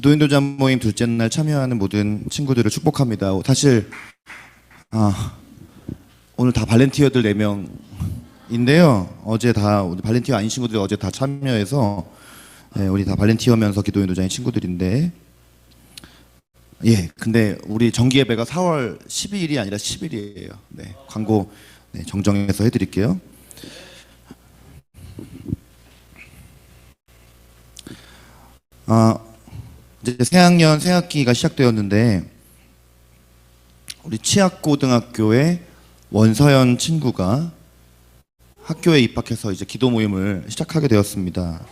기도인도자 모임 둘째 날 참여하는 모든 친구들을 축복합니다. 사실 오늘 다 발렌티어들 4명인데요. 어제 다 우리 발렌티어 아닌 친구들이 어제 다 참여해서 우리 다 발렌티어면서 기도인도자인 친구들인데 근데 우리 정기 예배가 4월 12일이 아니라 10일이에요. 광고 정정해서 해드릴게요. 이제 새학년 새학기가 시작되었는데 우리 치악고등학교의 원서연 친구가 학교에 입학해서 이제 기도 모임을 시작하게 되었습니다.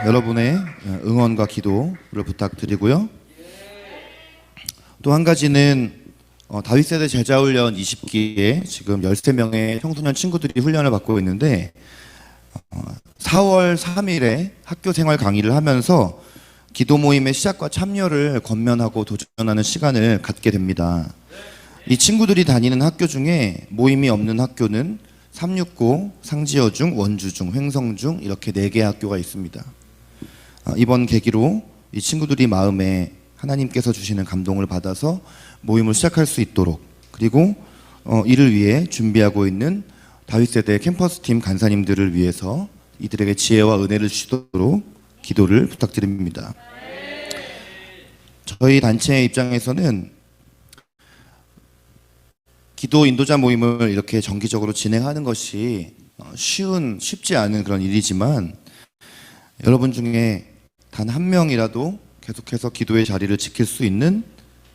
여러분의 응원과 기도를 부탁드리고요. 또 한 가지는 다윗세대 제자훈련 20기에 지금 13명의 청소년 친구들이 훈련을 받고 있는데 4월 3일에 학교 생활 강의를 하면서 기도 모임의 시작과 참여를 권면하고 도전하는 시간을 갖게 됩니다. 이 친구들이 다니는 학교 중에 모임이 없는 학교는 삼육고, 상지여중, 원주중, 횡성중 이렇게 4개의 학교가 있습니다. 이번 계기로 이 친구들이 마음에 하나님께서 주시는 감동을 받아서 모임을 시작할 수 있도록, 그리고 이를 위해 준비하고 있는 다윗세대 캠퍼스팀 간사님들을 위해서 이들에게 지혜와 은혜를 주시도록 기도를 부탁드립니다. 저희 단체 입장에서는 기도 인도자 모임을 이렇게 정기적으로 진행하는 것이 쉽지 않은 그런 일이지만, 여러분 중에 단 한 명이라도 계속해서 기도의 자리를 지킬 수 있는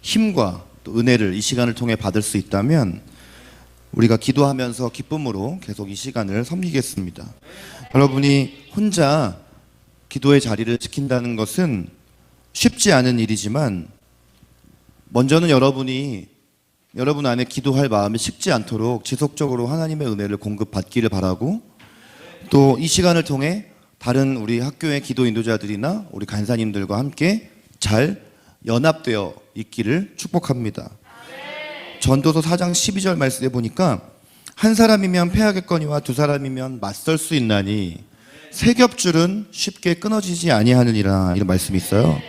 힘과 또 은혜를 이 시간을 통해 받을 수 있다면 우리가 기도하면서 기쁨으로 계속 이 시간을 섬기겠습니다. 여러분이 혼자 기도의 자리를 지킨다는 것은 쉽지 않은 일이지만, 먼저는 여러분 안에 기도할 마음이 식지 않도록 지속적으로 하나님의 은혜를 공급받기를 바라고, 또 이 시간을 통해 다른 우리 학교의 기도 인도자들이나 우리 간사님들과 함께 잘 연합되어 있기를 축복합니다. 전도서 4장 12절 말씀에 보니까 한 사람이면 패하겠거니와 두 사람이면 맞설 수 있나니 세 겹줄은 쉽게 끊어지지 아니하느니라, 이런 말씀이 있어요.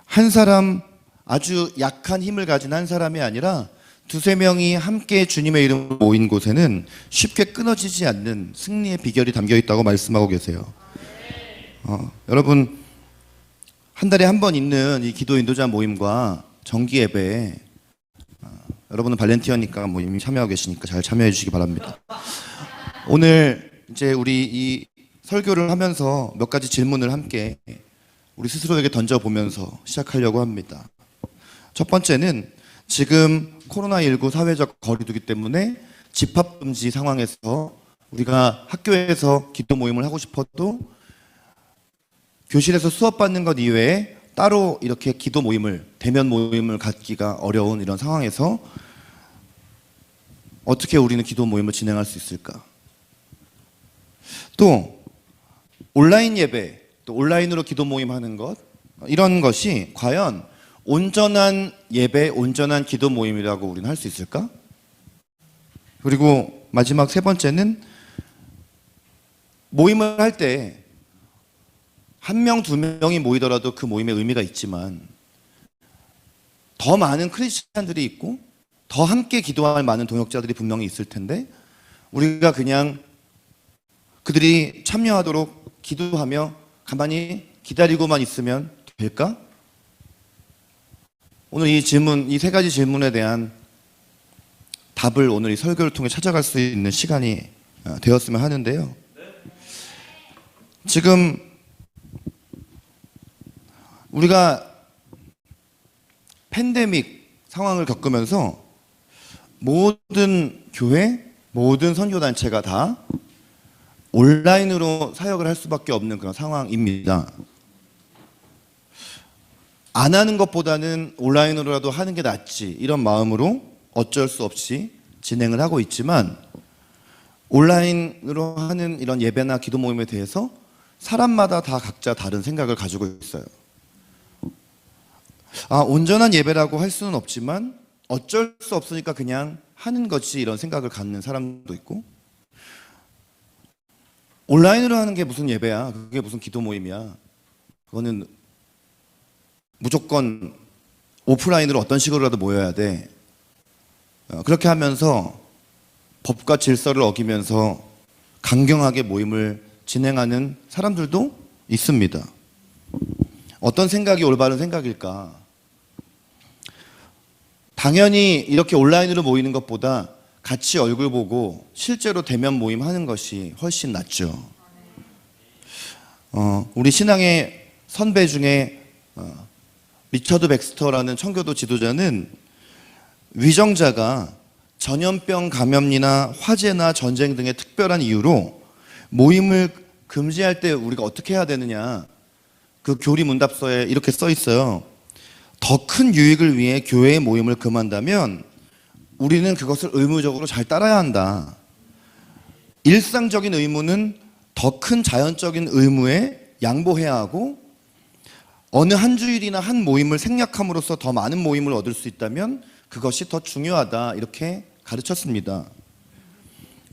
한 사람, 아주 약한 힘을 가진 한 사람이 아니라 두세 명이 함께 주님의 이름으로 모인 곳에는 쉽게 끊어지지 않는 승리의 비결이 담겨 있다고 말씀하고 계세요. 여러분, 한 달에 한 번 있는 이 기도 인도자 모임과 정기 예배에 여러분은 발렌티어니까 모임에 참여하고 계시니까 잘 참여해 주시기 바랍니다. 오늘 이제 우리 이 설교를 하면서 몇 가지 질문을 함께 우리 스스로에게 던져보면서 시작하려고 합니다. 첫 번째는 지금 코로나19 사회적 거리두기 때문에 집합금지 상황에서 우리가 학교에서 기도 모임을 하고 싶어도 교실에서 수업 받는 것 이외에 따로 이렇게 기도 모임을, 대면 모임을 갖기가 어려운 이런 상황에서 어떻게 우리는 기도 모임을 진행할 수 있을까? 또 온라인 예배, 또 온라인으로 기도 모임 하는 것, 이런 것이 과연 온전한 예배, 온전한 기도 모임이라고 우리는 할 수 있을까? 그리고 마지막 세 번째는 모임을 할 때 한 명, 두 명이 모이더라도 그 모임에 의미가 있지만 더 많은 크리스찬들이 있고 더 함께 기도할 많은 동역자들이 분명히 있을 텐데 우리가 그냥 그들이 참여하도록 기도하며 가만히 기다리고만 있으면 될까? 오늘 이 질문, 이 세 가지 질문에 대한 답을 오늘 이 설교를 통해 찾아갈 수 있는 시간이 되었으면 하는데요. 지금 우리가 팬데믹 상황을 겪으면서 모든 교회, 모든 선교단체가 다 온라인으로 사역을 할 수밖에 없는 그런 상황입니다. 안 하는 것보다는 온라인으로라도 하는 게 낫지, 이런 마음으로 어쩔 수 없이 진행을 하고 있지만, 온라인으로 하는 이런 예배나 기도 모임에 대해서 사람마다 다 각자 다른 생각을 가지고 있어요. 온전한 예배라고 할 수는 없지만 어쩔 수 없으니까 그냥 하는 거지, 이런 생각을 갖는 사람도 있고, 온라인으로 하는 게 무슨 예배야, 그게 무슨 기도 모임이야, 그거는 무조건 오프라인으로 어떤 식으로라도 모여야 돼. 그렇게 하면서 법과 질서를 어기면서 강경하게 모임을 진행하는 사람들도 있습니다. 어떤 생각이 올바른 생각일까? 당연히 이렇게 온라인으로 모이는 것보다 같이 얼굴 보고 실제로 대면 모임 하는 것이 훨씬 낫죠. 우리 신앙의 선배 중에 리처드 백스터라는 청교도 지도자는 위정자가 전염병 감염이나 화재나 전쟁 등의 특별한 이유로 모임을 금지할 때 우리가 어떻게 해야 되느냐, 그 교리 문답서에 이렇게 써 있어요. 더 큰 유익을 위해 교회의 모임을 금한다면 우리는 그것을 의무적으로 잘 따라야 한다. 일상적인 의무는 더 큰 자연적인 의무에 양보해야 하고, 어느 한 주일이나 한 모임을 생략함으로써 더 많은 모임을 얻을 수 있다면 그것이 더 중요하다, 이렇게 가르쳤습니다.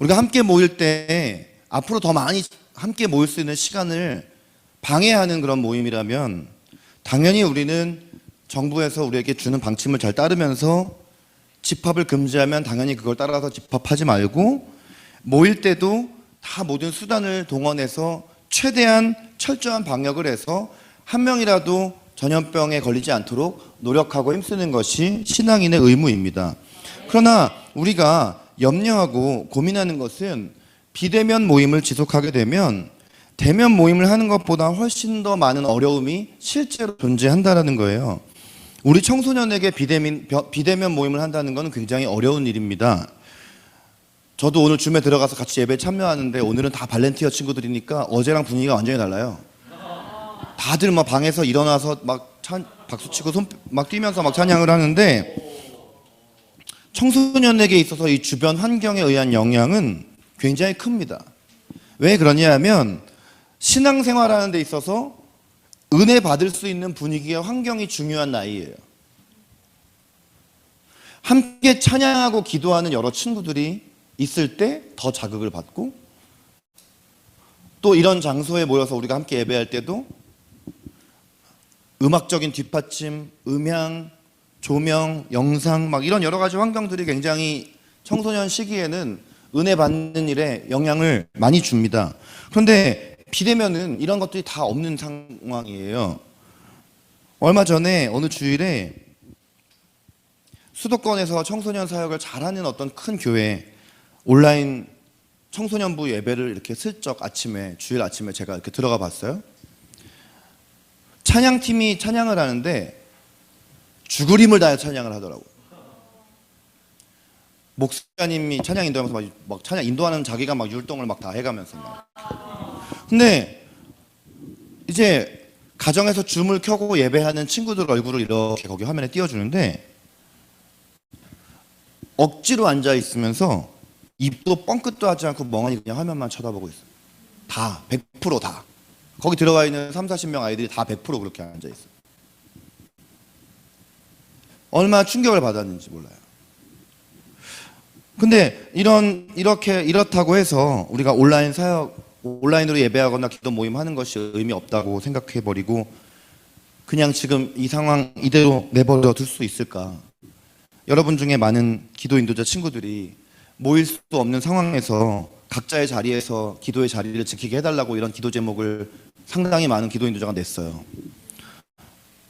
우리가 함께 모일 때 앞으로 더 많이 함께 모일 수 있는 시간을 방해하는 그런 모임이라면 당연히 우리는 정부에서 우리에게 주는 방침을 잘 따르면서 집합을 금지하면 당연히 그걸 따라서 집합하지 말고, 모일 때도 다 모든 수단을 동원해서 최대한 철저한 방역을 해서 한 명이라도 전염병에 걸리지 않도록 노력하고 힘쓰는 것이 신앙인의 의무입니다. 그러나 우리가 염려하고 고민하는 것은 비대면 모임을 지속하게 되면 대면 모임을 하는 것보다 훨씬 더 많은 어려움이 실제로 존재한다는 거예요. 우리 청소년에게 비대면 모임을 한다는 것은 굉장히 어려운 일입니다. 저도 오늘 줌에 들어가서 같이 예배에 참여하는데 오늘은 다 발렌티어 친구들이니까 어제랑 분위기가 완전히 달라요. 다들 막 방에서 일어나서 막 박수치고 손 막 뛰면서 막 찬양을 하는데, 청소년에게 있어서 이 주변 환경에 의한 영향은 굉장히 큽니다. 왜 그러냐 하면 신앙생활하는 데 있어서 은혜 받을 수 있는 분위기와 환경이 중요한 나이예요. 함께 찬양하고 기도하는 여러 친구들이 있을 때 더 자극을 받고, 또 이런 장소에 모여서 우리가 함께 예배할 때도 음악적인 뒷받침, 음향, 조명, 영상 막 이런 여러 가지 환경들이 굉장히 청소년 시기에는 은혜 받는 일에 영향을 많이 줍니다. 그런데 비대면은 이런 것들이 다 없는 상황이에요. 얼마 전에 어느 주일에 수도권에서 청소년 사역을 잘하는 어떤 큰 교회 온라인 청소년부 예배를 이렇게 슬쩍 주일 아침에 제가 이렇게 들어가 봤어요. 찬양팀이 찬양을 하는데 죽을 힘을 다해 찬양을 하더라고요. 목사님이 찬양 인도하면서 막 찬양 인도하는 자기가 막 율동을 막 다 해가면서 막. 근데 이제 가정에서 줌을 켜고 예배하는 친구들 얼굴을 이렇게 거기 화면에 띄워주는데, 억지로 앉아 있으면서 입도 뻥끗도 하지 않고 멍하니 그냥 화면만 쳐다보고 있어요. 다 100% 다. 거기 들어가 있는 30-40명 아이들이 다 100% 그렇게 앉아 있어요. 얼마나 충격을 받았는지 몰라요. 근데 이렇다고 해서 우리가 온라인으로 예배하거나 기도 모임 하는 것이 의미 없다고 생각해 버리고 그냥 지금 이 상황 이대로 내버려 둘 수 있을까? 여러분 중에 많은 기도 인도자 친구들이 모일 수 없는 상황에서 각자의 자리에서 기도의 자리를 지키게 해달라고 이런 기도 제목을 상당히 많은 기도 인도자가 냈어요.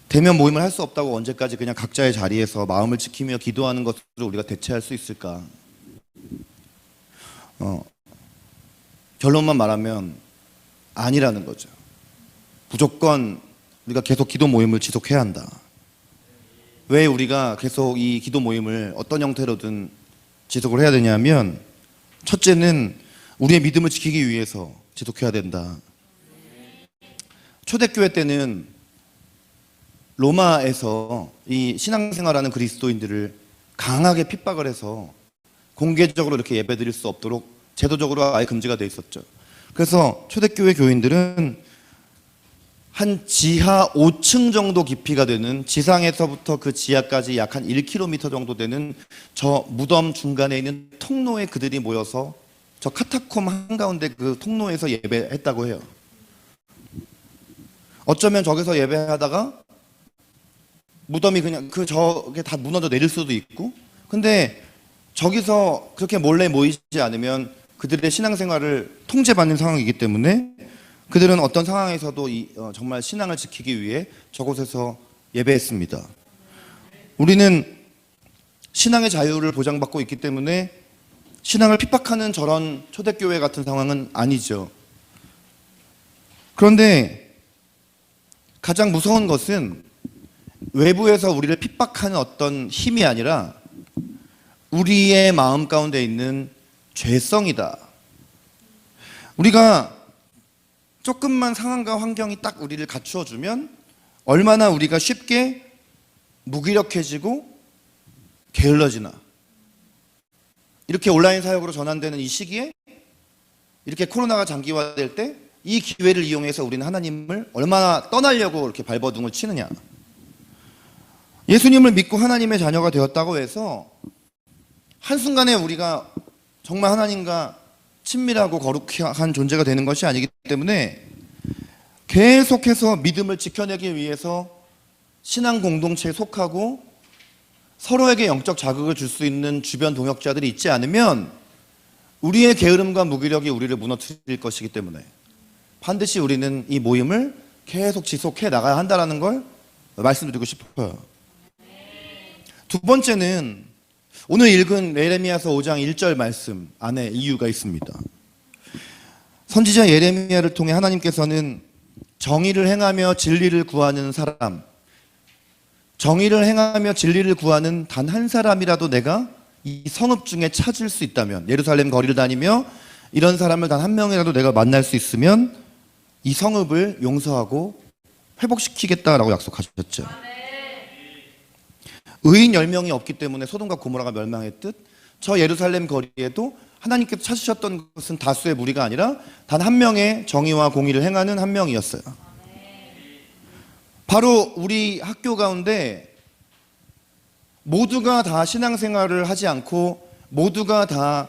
대면 모임을 할 수 없다고 언제까지 그냥 각자의 자리에서 마음을 지키며 기도하는 것으로 우리가 대체할 수 있을까? 결론만 말하면 아니라는 거죠. 무조건 우리가 계속 기도 모임을 지속해야 한다. 왜 우리가 계속 이 기도 모임을 어떤 형태로든 지속을 해야 되냐면, 첫째는 우리의 믿음을 지키기 위해서 지속해야 된다. 초대교회 때는 로마에서 이 신앙생활하는 그리스도인들을 강하게 핍박을 해서 공개적으로 이렇게 예배드릴 수 없도록 제도적으로 아예 금지가 돼 있었죠. 그래서 초대교회 교인들은 한 지하 5층 정도 깊이가 되는, 지상에서부터 그 지하까지 약 한 1km 정도 되는 저 무덤 중간에 있는 통로에 그들이 모여서 저 카타콤 한가운데 그 통로에서 예배했다고 해요. 어쩌면 저기서 예배하다가 무덤이 그냥 저게 다 무너져 내릴 수도 있고, 근데 저기서 그렇게 몰래 모이지 않으면 그들의 신앙생활을 통제받는 상황이기 때문에 그들은 어떤 상황에서도 정말 신앙을 지키기 위해 저곳에서 예배했습니다. 우리는 신앙의 자유를 보장받고 있기 때문에 신앙을 핍박하는 저런 초대교회 같은 상황은 아니죠. 그런데 가장 무서운 것은 외부에서 우리를 핍박하는 어떤 힘이 아니라 우리의 마음 가운데 있는 죄성이다. 우리가 조금만 상황과 환경이 딱 우리를 갖추어주면 얼마나 우리가 쉽게 무기력해지고 게을러지나. 이렇게 온라인 사역으로 전환되는 이 시기에, 이렇게 코로나가 장기화될 때 이 기회를 이용해서 우리는 하나님을 얼마나 떠나려고 이렇게 발버둥을 치느냐. 예수님을 믿고 하나님의 자녀가 되었다고 해서 한순간에 우리가 정말 하나님과 친밀하고 거룩한 존재가 되는 것이 아니기 때문에 계속해서 믿음을 지켜내기 위해서 신앙 공동체에 속하고 서로에게 영적 자극을 줄 수 있는 주변 동역자들이 있지 않으면 우리의 게으름과 무기력이 우리를 무너뜨릴 것이기 때문에 반드시 우리는 이 모임을 계속 지속해 나가야 한다는 걸 말씀드리고 싶어요. 두 번째는 오늘 읽은 예레미야서 5장 1절 말씀 안에 이유가 있습니다. 선지자 예레미야를 통해 하나님께서는 정의를 행하며 진리를 구하는 사람, 정의를 행하며 진리를 구하는 단 한 사람이라도 내가 이 성읍 중에 찾을 수 있다면, 예루살렘 거리를 다니며 이런 사람을 단 한 명이라도 내가 만날 수 있으면 이 성읍을 용서하고 회복시키겠다라고 약속하셨죠. 의인 10명이 없기 때문에 소돔과 고모라가 멸망했듯 저 예루살렘 거리에도 하나님께서 찾으셨던 것은 다수의 무리가 아니라 단 한 명의 정의와 공의를 행하는 한 명이었어요. 바로 우리 학교 가운데 모두가 다 신앙생활을 하지 않고 모두가 다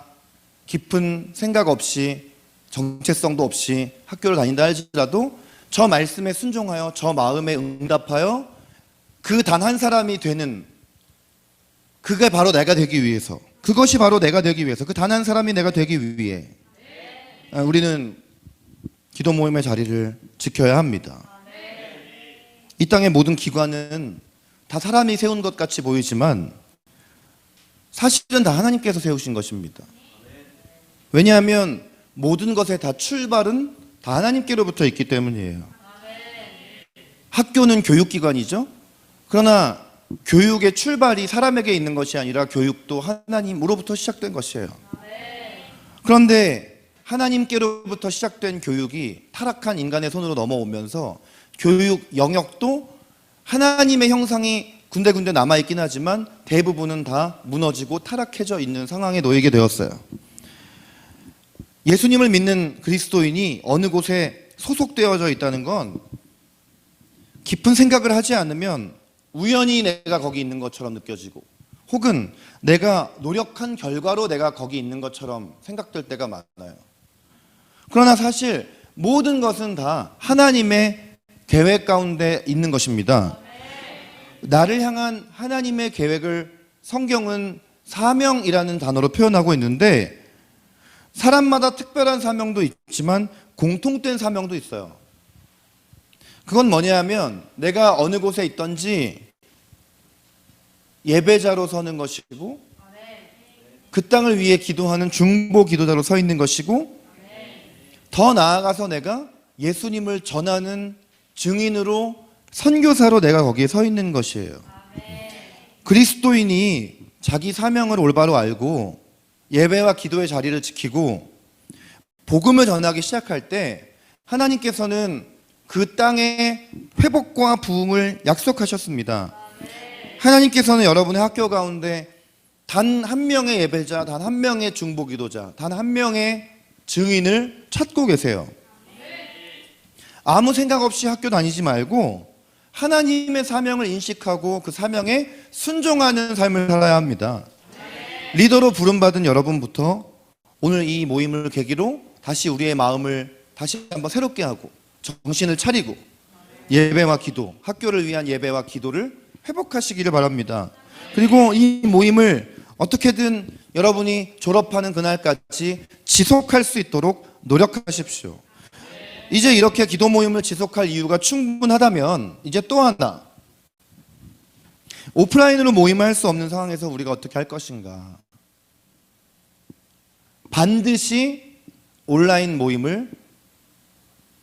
깊은 생각 없이 정체성도 없이 학교를 다닌다 할지라도 저 말씀에 순종하여 저 마음에 응답하여 그 단 한 사람이 되는, 그게 바로 내가 되기 위해서, 그것이 바로 내가 되기 위해서, 그 단 한 사람이 내가 되기 위해 우리는 기도 모임의 자리를 지켜야 합니다. 이 땅의 모든 기관은 다 사람이 세운 것 같이 보이지만 사실은 다 하나님께서 세우신 것입니다. 왜냐하면 모든 것의 다 출발은 다 하나님께로부터 있기 때문이에요. 학교는 교육기관이죠. 그러나 교육의 출발이 사람에게 있는 것이 아니라 교육도 하나님으로부터 시작된 것이에요. 그런데 하나님께로부터 시작된 교육이 타락한 인간의 손으로 넘어오면서 교육 영역도 하나님의 형상이 군데군데 남아있긴 하지만 대부분은 다 무너지고 타락해져 있는 상황에 놓이게 되었어요. 예수님을 믿는 그리스도인이 어느 곳에 소속되어져 있다는 건 깊은 생각을 하지 않으면 우연히 내가 거기 있는 것처럼 느껴지고 혹은 내가 노력한 결과로 내가 거기 있는 것처럼 생각될 때가 많아요. 그러나 사실 모든 것은 다 하나님의 계획 가운데 있는 것입니다. 나를 향한 하나님의 계획을 성경은 사명이라는 단어로 표현하고 있는데 사람마다 특별한 사명도 있지만 공통된 사명도 있어요. 그건 뭐냐면 내가 어느 곳에 있든지 예배자로 서는 것이고 그 땅을 위해 기도하는 중보 기도자로 서 있는 것이고 더 나아가서 내가 예수님을 전하는 증인으로 선교사로 내가 거기에 서 있는 것이에요. 그리스도인이 자기 사명을 올바로 알고 예배와 기도의 자리를 지키고 복음을 전하기 시작할 때 하나님께서는 그 땅의 회복과 부흥을 약속하셨습니다. 하나님께서는 여러분의 학교 가운데 단 한 명의 예배자, 단 한 명의 중보기도자, 단 한 명의 증인을 찾고 계세요. 아무 생각 없이 학교 다니지 말고 하나님의 사명을 인식하고 그 사명에 순종하는 삶을 살아야 합니다. 리더로 부름받은 여러분부터 오늘 이 모임을 계기로 다시 우리의 마음을 다시 한번 새롭게 하고 정신을 차리고 예배와 기도, 학교를 위한 예배와 기도를 회복하시기를 바랍니다. 그리고 이 모임을 어떻게든 여러분이 졸업하는 그날까지 지속할 수 있도록 노력하십시오. 이제 이렇게 기도 모임을 지속할 이유가 충분하다면 이제 또 하나, 오프라인으로 모임을 할 수 없는 상황에서 우리가 어떻게 할 것인가. 반드시 온라인 모임을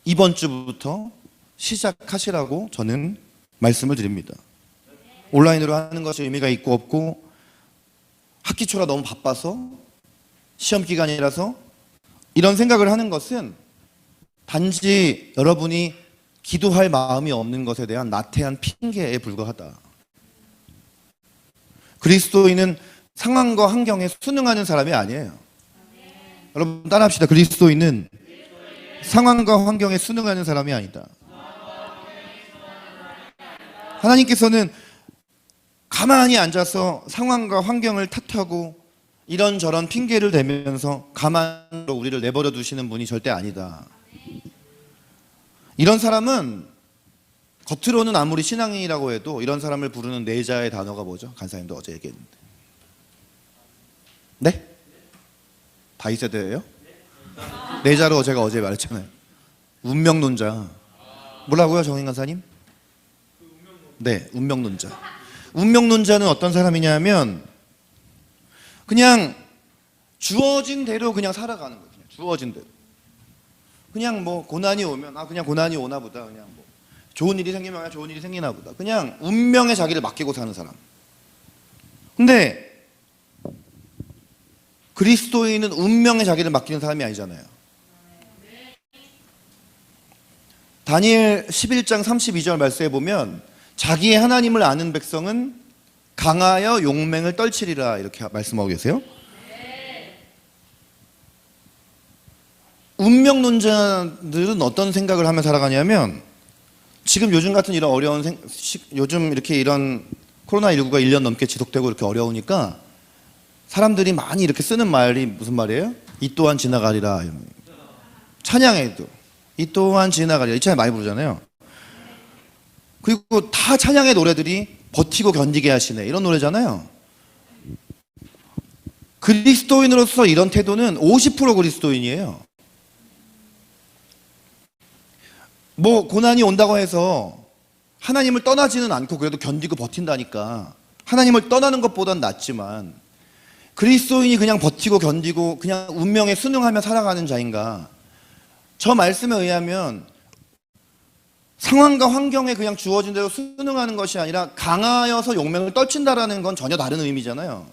이번 주부터 시작하시라고 저는 말씀을 드립니다. 온라인으로 하는 것이 의미가 있고 없고, 학기 초라 너무 바빠서, 시험 기간이라서 이런 생각을 하는 것은 단지 여러분이 기도할 마음이 없는 것에 대한 나태한 핑계에 불과하다. 그리스도인은 상황과 환경에 순응하는 사람이 아니에요. 여러분 따라합시다. 그리스도인은 상황과 환경에 순응하는 사람이 아니다. 하나님께서는 가만히 앉아서 상황과 환경을 탓하고 이런저런 핑계를 대면서 가만히 우리를 내버려 두시는 분이 절대 아니다. 이런 사람은 겉으로는 아무리 신앙인이라고 해도 이런 사람을 부르는 내자의 단어가 뭐죠? 간사님도 어제 얘기했는데. 네? 다이세대예요? 내자로 제가 어제 말했잖아요. 운명론자. 뭐라고요, 정인 간사님? 네, 운명론자. 운명론자는 어떤 사람이냐면 그냥 주어진 대로 그냥 살아가는 거예요. 그냥 주어진 대로. 그냥 뭐 고난이 오면 그냥 고난이 오나 보다. 그냥 뭐 좋은 일이 생기면 좋은 일이 생기나 보다. 그냥 운명에 자기를 맡기고 사는 사람. 근데 그리스도인은 운명에 자기를 맡기는 사람이 아니잖아요. 다니엘 11장 32절 말씀에 보면 자기의 하나님을 아는 백성은 강하여 용맹을 떨치리라 이렇게 말씀하고 계세요. 운명론자들은 어떤 생각을 하며 살아가냐면 지금 요즘 같은 이런 어려운 요즘 이렇게 이런 코로나19가 1년 넘게 지속되고 이렇게 어려우니까 사람들이 많이 이렇게 쓰는 말이 무슨 말이에요? 이 또한 지나가리라. 찬양에도 이 또한 지나가리라 이 찬양 많이 부르잖아요. 그리고 다 찬양의 노래들이 버티고 견디게 하시네 이런 노래잖아요. 그리스도인으로서 이런 태도는 50% 그리스도인이에요. 뭐 고난이 온다고 해서 하나님을 떠나지는 않고 그래도 견디고 버틴다니까 하나님을 떠나는 것보단 낫지만 그리스도인이 그냥 버티고 견디고 그냥 운명에 순응하며 살아가는 자인가? 저 말씀에 의하면 상황과 환경에 그냥 주어진 대로 순응하는 것이 아니라 강하여서 용맹을 떨친다라는 건 전혀 다른 의미잖아요.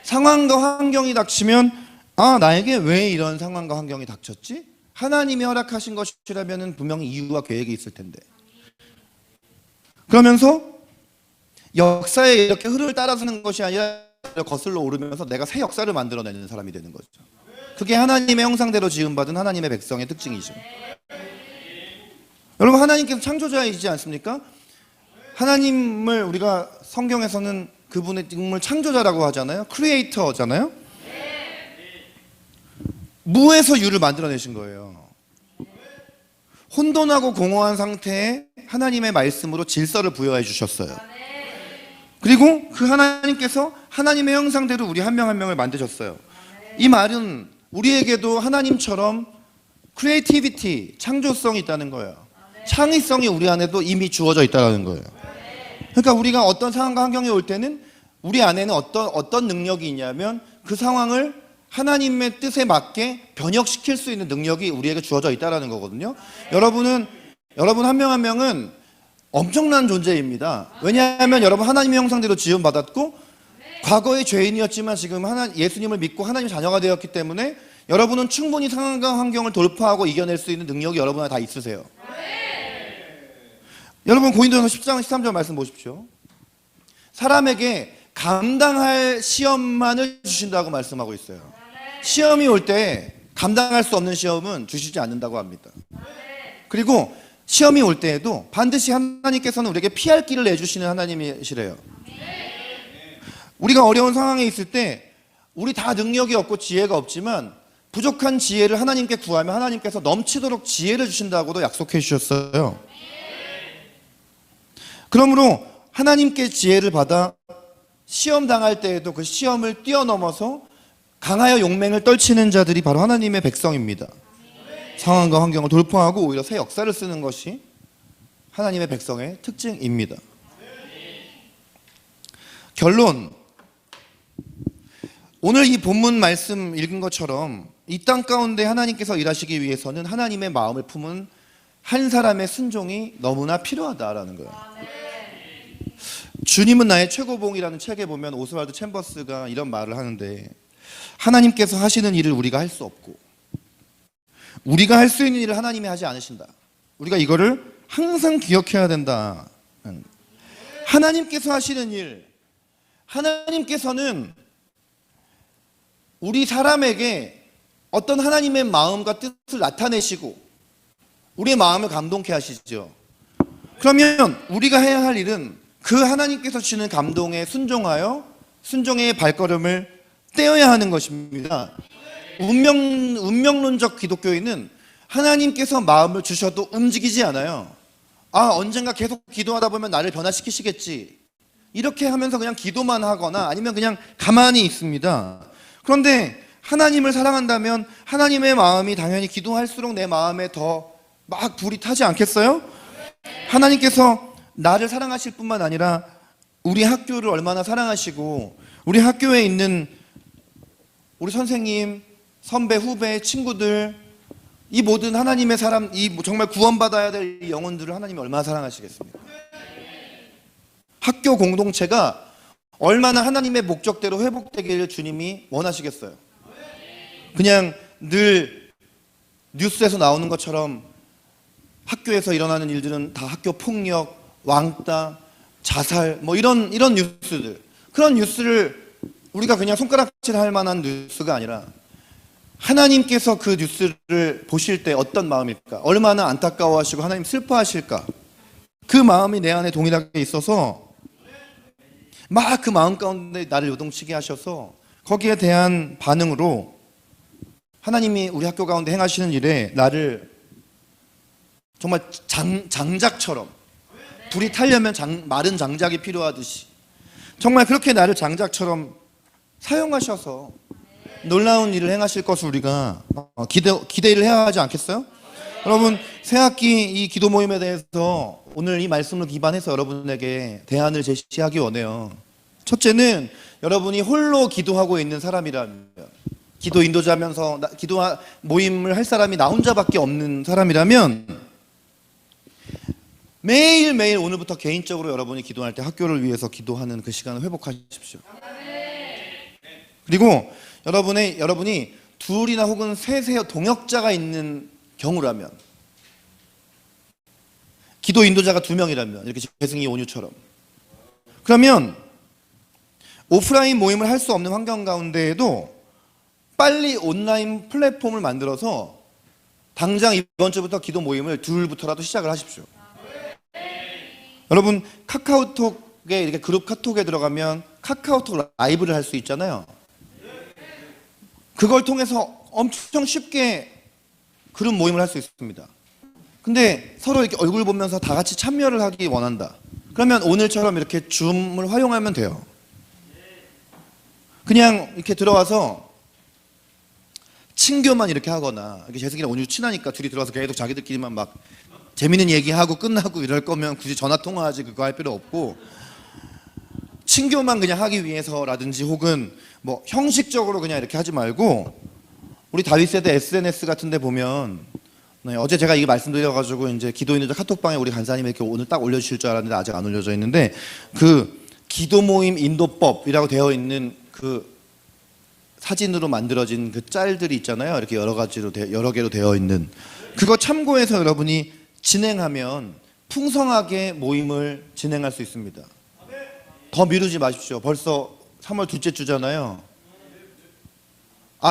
상황과 환경이 닥치면 나에게 왜 이런 상황과 환경이 닥쳤지? 하나님이 허락하신 것이라면 분명히 이유와 계획이 있을 텐데. 그러면서 역사에 이렇게 흐름을 따라서는 것이 아니라 거슬러 오르면서 내가 새 역사를 만들어내는 사람이 되는 거죠. 그게 하나님의 형상대로 지음받은 하나님의 백성의 특징이죠. 여러분 하나님께서 창조자이지 않습니까? 하나님을 우리가 성경에서는 그분의 정말 창조자라고 하잖아요. 크리에이터잖아요. 무에서 유를 만들어내신 거예요. 혼돈하고 공허한 상태에 하나님의 말씀으로 질서를 부여해 주셨어요. 그리고 그 하나님께서 하나님의 형상대로 우리 한 명 한 명을 만드셨어요. 이 말은 우리에게도 하나님처럼 크리에이티비티, 창조성이 있다는 거예요. 창의성이 우리 안에도 이미 주어져 있다는 거예요. 그러니까 우리가 어떤 상황과 환경이 올 때는 우리 안에는 어떤 능력이 있냐면 그 상황을 하나님의 뜻에 맞게 변혁시킬 수 있는 능력이 우리에게 주어져 있다는 거거든요. 여러분 한 명 한 명은 엄청난 존재입니다. 왜냐하면 여러분 하나님의 형상대로 지음받았고 과거의 죄인이었지만 지금 예수님을 믿고 하나님의 자녀가 되었기 때문에 여러분은 충분히 상황과 환경을 돌파하고 이겨낼 수 있는 능력이 여러분 안에 다 있으세요. 여러분 고린도전서 10장 13절 말씀 보십시오. 사람에게 감당할 시험만을 주신다고 말씀하고 있어요. 시험이 올 때 감당할 수 없는 시험은 주시지 않는다고 합니다. 그리고 시험이 올 때에도 반드시 하나님께서는 우리에게 피할 길을 내주시는 하나님이시래요. 우리가 어려운 상황에 있을 때 우리 다 능력이 없고 지혜가 없지만 부족한 지혜를 하나님께 구하면 하나님께서 넘치도록 지혜를 주신다고도 약속해 주셨어요. 그러므로 하나님께 지혜를 받아 시험 당할 때에도 그 시험을 뛰어넘어서 강하여 용맹을 떨치는 자들이 바로 하나님의 백성입니다. 상황과 환경을 돌파하고 오히려 새 역사를 쓰는 것이 하나님의 백성의 특징입니다. 결론, 오늘 이 본문 말씀 읽은 것처럼 이 땅 가운데 하나님께서 일하시기 위해서는 하나님의 마음을 품은 한 사람의 순종이 너무나 필요하다라는 거예요. 주님은 나의 최고봉이라는 책에 보면 오스왈드 챔버스가 이런 말을 하는데, 하나님께서 하시는 일을 우리가 할 수 없고 우리가 할 수 있는 일을 하나님이 하지 않으신다. 우리가 이거를 항상 기억해야 된다. 하나님께서 하시는 일, 하나님께서는 우리 사람에게 어떤 하나님의 마음과 뜻을 나타내시고 우리의 마음을 감동케 하시죠. 그러면 우리가 해야 할 일은 그 하나님께서 주시는 감동에 순종하여 순종의 발걸음을 떼어야 하는 것입니다. 운명론적 기독교인은 하나님께서 마음을 주셔도 움직이지 않아요. 언젠가 계속 기도하다 보면 나를 변화시키시겠지, 이렇게 하면서 그냥 기도만 하거나 아니면 그냥 가만히 있습니다. 그런데 하나님을 사랑한다면 하나님의 마음이 당연히 기도할수록 내 마음에 더 막 불이 타지 않겠어요? 하나님께서 나를 사랑하실 뿐만 아니라 우리 학교를 얼마나 사랑하시고 우리 학교에 있는 우리 선생님, 선배, 후배, 친구들, 이 모든 하나님의 사람, 이 정말 구원받아야 될 영혼들을 하나님이 얼마나 사랑하시겠습니까? 학교 공동체가 얼마나 하나님의 목적대로 회복되기를 주님이 원하시겠어요? 그냥 늘 뉴스에서 나오는 것처럼 학교에서 일어나는 일들은 다 학교 폭력, 왕따, 자살, 뭐 이런 뉴스들, 그런 뉴스를 우리가 그냥 손가락질 할 만한 뉴스가 아니라 하나님께서 그 뉴스를 보실 때 어떤 마음일까? 얼마나 안타까워하시고 하나님 슬퍼하실까? 그 마음이 내 안에 동일하게 있어서 막 그 마음 가운데 나를 요동치게 하셔서 거기에 대한 반응으로 하나님이 우리 학교 가운데 행하시는 일에 나를 정말 장작처럼, 불이 타려면 마른 장작이 필요하듯이 정말 그렇게 나를 장작처럼 사용하셔서 놀라운 일을 행하실 것을 우리가 기대를 해야 하지 않겠어요? 여러분, 새학기 이 기도 모임에 대해서 오늘 이 말씀을 기반해서 여러분에게 대안을 제시하기 원해요. 첫째는 여러분이 홀로 기도하고 있는 사람이라면, 기도 인도자면서 기도 모임을 할 사람이 나 혼자밖에 없는 사람이라면 매일매일 오늘부터 개인적으로 여러분이 기도할 때 학교를 위해서 기도하는 그 시간을 회복하십시오. 그리고 여러분이 둘이나 혹은 셋의 동역자가 있는 경우라면, 기도 인도자가 2명이라면, 이렇게 재승이 온유처럼, 그러면 오프라인 모임을 할 수 없는 환경 가운데에도 빨리 온라인 플랫폼을 만들어서 당장 이번 주부터 기도 모임을 둘부터라도 시작을 하십시오. 여러분, 카카오톡에 이렇게 그룹 카톡에 들어가면 카카오톡 라이브를 할 수 있잖아요. 그걸 통해서 엄청 쉽게 그룹 모임을 할 수 있습니다. 근데 서로 이렇게 얼굴 보면서 다 같이 참여를 하기 원한다. 그러면 오늘처럼 이렇게 줌을 활용하면 돼요. 그냥 이렇게 들어와서 친교만 이렇게 하거나, 이렇게 재승이랑 온유 친하니까 둘이 들어와서 계속 자기들끼리만 막 재밌는 얘기하고 끝나고 이럴 거면 굳이 전화 통화하지 그거 할 필요 없고, 친교만 그냥 하기 위해서라든지 혹은 뭐 형식적으로 그냥 이렇게 하지 말고, 우리 다윗 세대 SNS 같은 데 보면, 어제 제가 이게 말씀드려가지고 이제 기도 인도자 카톡방에 우리 간사님이 이렇게 오늘 딱 올려주실 줄 알았는데 아직 안 올려져 있는데, 그 기도 모임 인도법이라고 되어 있는 그 사진으로 만들어진 그 짤들이 있잖아요. 이렇게 여러 개로 되어 있는, 그거 참고해서 여러분이 진행하면 풍성하게 모임을 진행할 수 있습니다. 더 미루지 마십시오. 벌써 3월 둘째 주잖아요.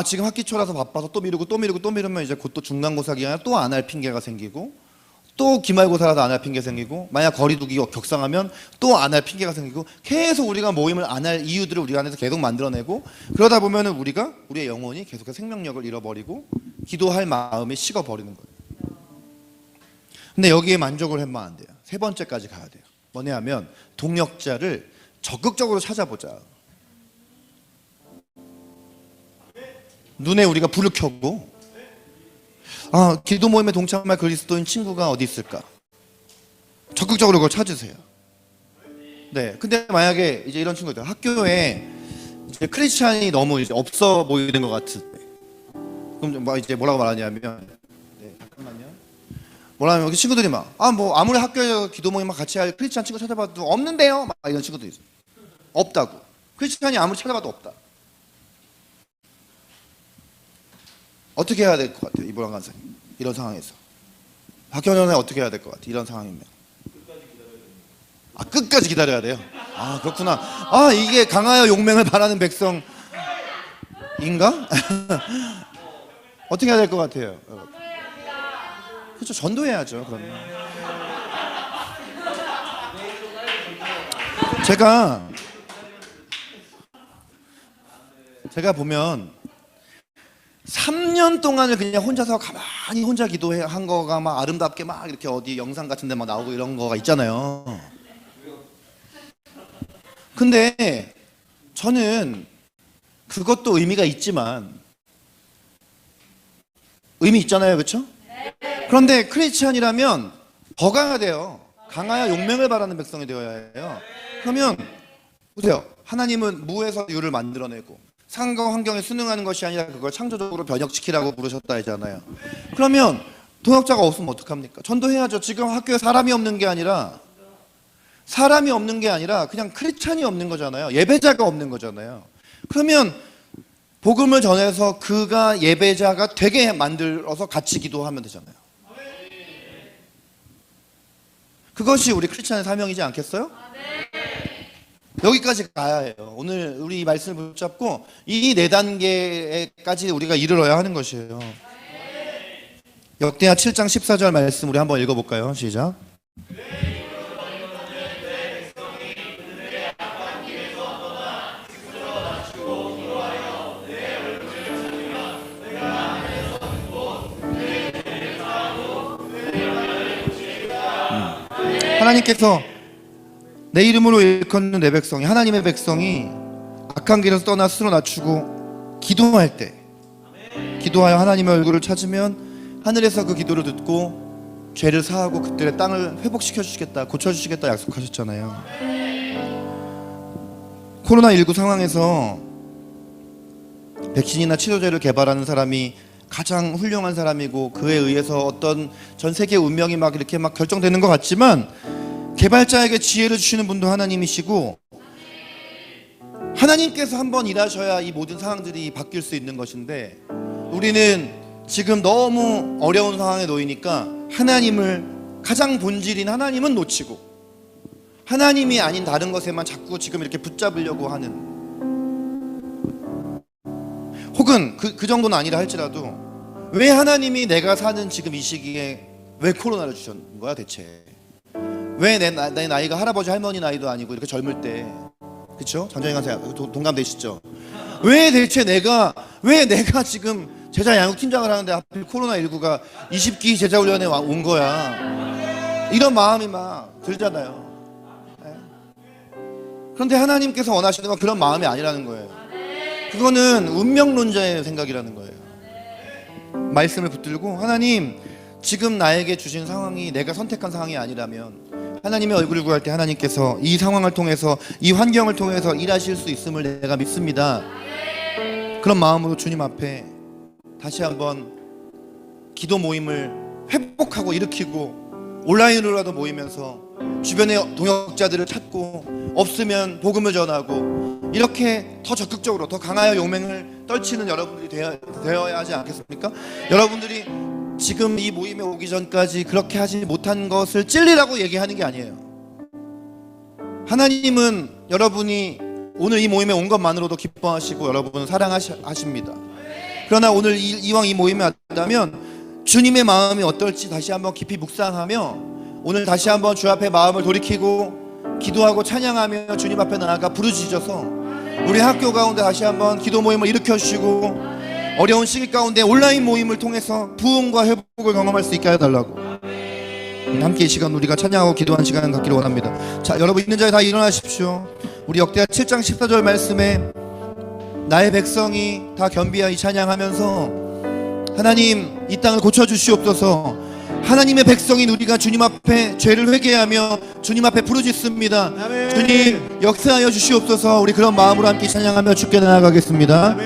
지금 학기 초라서 바빠서 또 미루면 이제 곧 또 중간고사 기간에 또 안 할 핑계가 생기고, 또 기말고사라도 안 할 핑계 생기고, 만약 거리두기 격상하면 또 안 할 핑계가 생기고, 계속 우리가 모임을 안 할 이유들을 우리 안에서 계속 만들어내고, 그러다 보면은 우리의 영혼이 계속해서 생명력을 잃어버리고 기도할 마음이 식어버리는 거예요. 근데 여기에 만족을 하면 안 돼요. 3번째까지 가야 돼요. 뭐냐 하면 동역자를 적극적으로 찾아보자. 눈에 우리가 불을 켜고 기도 모임에 동참할 그리스도인 친구가 어디 있을까? 적극적으로 그걸 찾으세요. 네. 근데 만약에 이제 이런 친구들 학교에 이제 크리스찬이 너무 이제 없어 보이는 것 같을 때, 그럼 뭐 이제 뭐라고 말하냐면, 네, 잠깐만요. 뭐라면 여기 친구들이 막 뭐 아무리 학교에 기도 모임만 같이 할 크리스찬 친구 찾아봐도 없는데요. 막 이런 친구도 있어요. 없다고. 크리스찬이 아무리 찾아봐도 없다. 어떻게 해야 될 것 같아요, 이보람 간사님? 이런 상황에서 박현원은 어떻게 해야 될 것 같아요? 이런 상황이면 끝까지 기다려야 돼요. 그렇구나. 이게 강하여 용맹을 바라는 백성인가? 어떻게 해야 될 것 같아요? 그렇죠, 전도해야죠. 그러면 제가 보면 3년 동안을 그냥 혼자서 가만히 혼자 기도한 거가 막 아름답게 막 이렇게 어디 영상 같은 데 막 나오고 이런 거가 있잖아요. 근데 저는 그것도 의미가 있지만, 의미 있잖아요. 그렇죠? 그런데 크리스찬이라면 더 강해야 돼요. 강하여 용맹을 바라는 백성이 되어야 해요. 그러면 보세요. 하나님은 무에서 유를 만들어내고 상과 환경에 순응하는 것이 아니라 그걸 창조적으로 변혁시키라고 부르셨다 했잖아요. 그러면 동역자가 없으면 어떡합니까? 전도해야죠. 지금 학교에 사람이 없는 게 아니라 그냥 크리스찬이 없는 거잖아요. 예배자가 없는 거잖아요. 그러면 복음을 전해서 그가 예배자가 되게 만들어서 같이 기도하면 되잖아요. 그것이 우리 크리스찬의 사명이지 않겠어요? 여기까지 가야 해요. 오늘 우리 이 말씀을 붙잡고 이 4단계까지 우리가 이르러야 하는 것이에요. 역대하 7장 14절 말씀 우리 한번 읽어볼까요? 시작. 하나님께서 내 이름으로 일컫는 내 백성이, 하나님의 백성이 악한 길에서 떠나 스스로 낮추고 기도할 때, 기도하여 하나님의 얼굴을 찾으면 하늘에서 그 기도를 듣고 죄를 사하고 그들의 땅을 회복시켜 주시겠다, 고쳐주시겠다 약속하셨잖아요. 코로나19 상황에서 백신이나 치료제를 개발하는 사람이 가장 훌륭한 사람이고 그에 의해서 어떤 전 세계 운명이 막 이렇게 막 결정되는 것 같지만, 개발자에게 지혜를 주시는 분도 하나님이시고 하나님께서 한번 일하셔야 이 모든 상황들이 바뀔 수 있는 것인데, 우리는 지금 너무 어려운 상황에 놓이니까 하나님을, 가장 본질인 하나님은 놓치고 하나님이 아닌 다른 것에만 자꾸 지금 이렇게 붙잡으려고 하는, 혹은 그 정도는 아니라 할지라도 왜 하나님이 내가 사는 지금 이 시기에 왜 코로나를 주셨는 거야 대체? 왜 내 나이가 할아버지 할머니 나이도 아니고 이렇게 젊을 때, 그렇죠? 장정희 강사 동감되시죠? 왜 내가 지금 제자 양육 팀장을 하는데 하필 코로나19가 20기 제자 훈련에 온 거야? 이런 마음이 막 들잖아요. 네? 그런데 하나님께서 원하시는 건 그런 마음이 아니라는 거예요. 그거는 운명론자의 생각이라는 거예요. 말씀을 붙들고, 하나님, 지금 나에게 주신 상황이 내가 선택한 상황이 아니라면 하나님의 얼굴을 구할 때 하나님께서 이 상황을 통해서, 이 환경을 통해서 일하실 수 있음을 내가 믿습니다. 그런 마음으로 주님 앞에 다시 한번 기도 모임을 회복하고 일으키고 온라인으로라도 모이면서 주변의 동역자들을 찾고 없으면 복음을 전하고 이렇게 더 적극적으로 더 강하여 용맹을 떨치는 여러분들이 되어야 하지 않겠습니까? 여러분들이 지금 이 모임에 오기 전까지 그렇게 하지 못한 것을 찔리라고 얘기하는 게 아니에요. 하나님은 여러분이 오늘 이 모임에 온 것만으로도 기뻐하시고 여러분은 사랑하십니다. 그러나 오늘 이왕 이 모임에 왔다면 주님의 마음이 어떨지 다시 한번 깊이 묵상하며 오늘 다시 한번 주 앞에 마음을 돌이키고 기도하고 찬양하며 주님 앞에 나아가 부르짖어서 우리 학교 가운데 다시 한번 기도 모임을 일으켜 주시고 어려운 시기 가운데 온라인 모임을 통해서 부흥과 회복을 경험할 수 있게 해달라고, 함께 이 시간 우리가 찬양하고 기도하는 시간 갖기를 원합니다. 자, 여러분 있는 자리 다 일어나십시오. 우리 역대하 7장 14절 말씀에 나의 백성이 다 겸비하여 찬양하면서 하나님 이 땅을 고쳐주시옵소서. 하나님의 백성인 우리가 주님 앞에 죄를 회개하며 주님 앞에 부르짖습니다. 주님 역사하여 주시옵소서. 우리 그런 마음으로 함께 찬양하며 주께 나아가겠습니다.